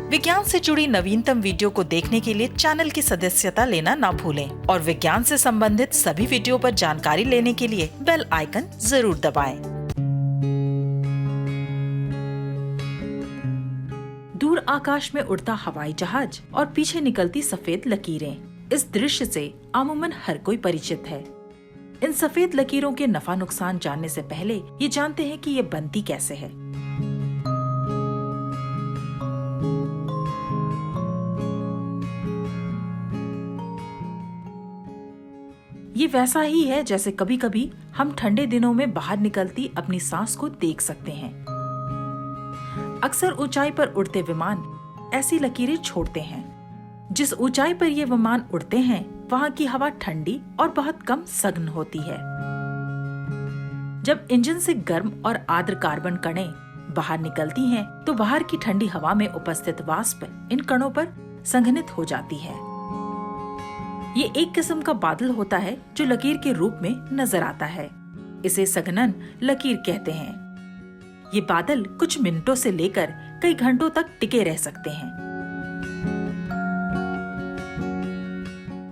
विज्ञान से जुड़ी नवीनतम वीडियो को देखने के लिए चैनल की सदस्यता लेना ना भूलें और विज्ञान से संबंधित सभी वीडियो पर जानकारी लेने के लिए बेल आइकन जरूर दबाएं। दूर आकाश में उड़ता हवाई जहाज और पीछे निकलती सफेद लकीरें, इस दृश्य से अमूमन हर कोई परिचित है। इन सफेद लकीरों के नफा नुकसान जानने से पहले ये जानते हैं कि ये बनती कैसे है। ये वैसा ही है जैसे कभी कभी हम ठंडे दिनों में बाहर निकलती अपनी सांस को देख सकते हैं। अक्सर ऊंचाई पर उड़ते विमान ऐसी लकीरें छोड़ते हैं। जिस ऊंचाई पर ये विमान उड़ते हैं वहाँ की हवा ठंडी और बहुत कम सघन होती है। जब इंजन से गर्म और आर्द्र कार्बन कणें बाहर निकलती हैं, तो बाहर की ठंडी हवा में उपस्थित वाष्प इन कणों पर संघनित हो जाती है। ये एक किस्म का बादल होता है जो लकीर के रूप में नजर आता है। इसे सघनन लकीर कहते हैं। ये बादल कुछ मिनटों से लेकर कई घंटों तक टिके रह सकते हैं।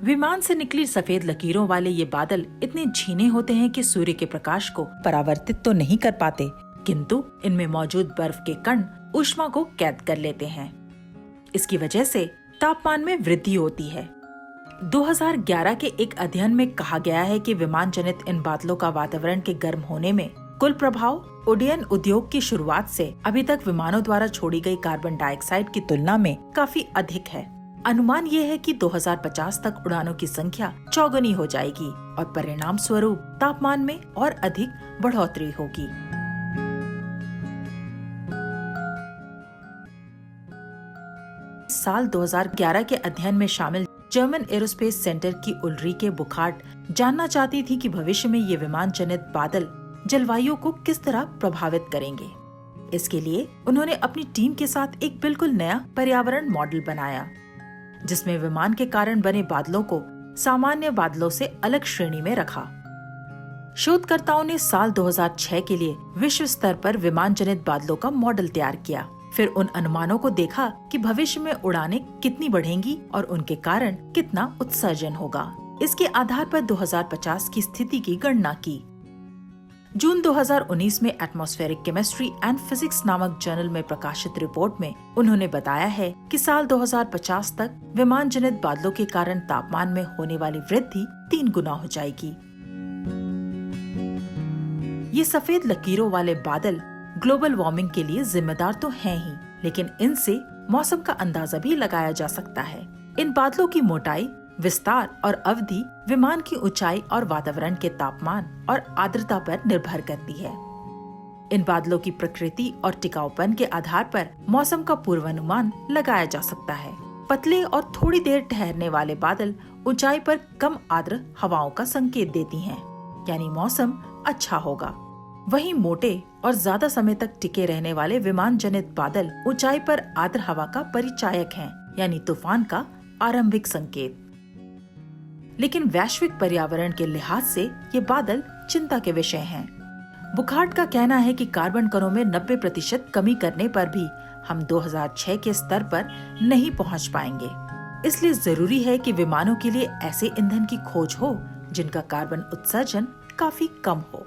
विमान से निकली सफेद लकीरों वाले ये बादल इतने झीने होते हैं कि सूर्य के प्रकाश को परावर्तित तो नहीं कर पाते, किंतु इनमें मौजूद बर्फ के कण ऊष्मा को कैद कर लेते हैं। इसकी वजह से तापमान में वृद्धि होती है। 2011 के एक अध्ययन में कहा गया है कि विमान जनित इन बादलों का वातावरण के गर्म होने में कुल प्रभाव उड्डयन उद्योग की शुरुआत से अभी तक विमानों द्वारा छोड़ी गई कार्बन डाइऑक्साइड की तुलना में काफी अधिक है। अनुमान ये है कि 2050 तक उड़ानों की संख्या चौगुनी हो जाएगी और परिणाम स्वरूप तापमान में और अधिक बढ़ोतरी होगी। साल 2011 के अध्ययन में शामिल जर्मन एरोस्पेस सेंटर की उल्रीके बुखार्ट जानना चाहती थी कि भविष्य में ये विमान जनित बादल जलवायु को किस तरह प्रभावित करेंगे। इसके लिए उन्होंने अपनी टीम के साथ एक बिल्कुल नया पर्यावरण मॉडल बनाया, जिसमें विमान के कारण बने बादलों को सामान्य बादलों से अलग श्रेणी में रखा। शोधकर्ताओं ने साल 2006 के लिए विश्व स्तर पर विमान जनित बादलों का मॉडल तैयार किया। फिर उन अनुमानों को देखा कि भविष्य में उड़ानें कितनी बढ़ेंगी और उनके कारण कितना उत्सर्जन होगा। इसके आधार पर 2050 की स्थिति की गणना की। जून 2019 में एटमॉस्फेरिक केमिस्ट्री एंड फिजिक्स नामक जर्नल में प्रकाशित रिपोर्ट में उन्होंने बताया है कि साल 2050 तक विमान जनित बादलों के कारण तापमान में होने वाली वृद्धि 3 गुना हो जाएगी। ये सफेद लकीरों वाले बादल ग्लोबल वार्मिंग के लिए जिम्मेदार तो हैं ही, लेकिन इनसे मौसम का अंदाजा भी लगाया जा सकता है। इन बादलों की मोटाई, विस्तार और अवधि विमान की ऊंचाई और वातावरण के तापमान और आर्द्रता पर निर्भर करती है। इन बादलों की प्रकृति और टिकाऊपन के आधार पर मौसम का पूर्वानुमान लगाया जा सकता है। पतले और थोड़ी देर ठहरने वाले बादल ऊंचाई पर कम आर्द्र हवाओं का संकेत देती हैं, यानी मौसम अच्छा होगा। वहीं मोटे और ज्यादा समय तक टिके रहने वाले विमान जनित बादल ऊंचाई पर आर्द्र हवा का परिचायक हैं, यानी तूफान का आरंभिक संकेत। लेकिन वैश्विक पर्यावरण के लिहाज से ये बादल चिंता के विषय हैं। बुखार्ट का कहना है कि कार्बन कणों में 90% कमी करने पर भी हम 2006 के स्तर पर नहीं पहुंच पाएंगे। इसलिए जरूरी है कि विमानों के लिए ऐसे ईंधन की खोज हो जिनका कार्बन उत्सर्जन काफी कम हो।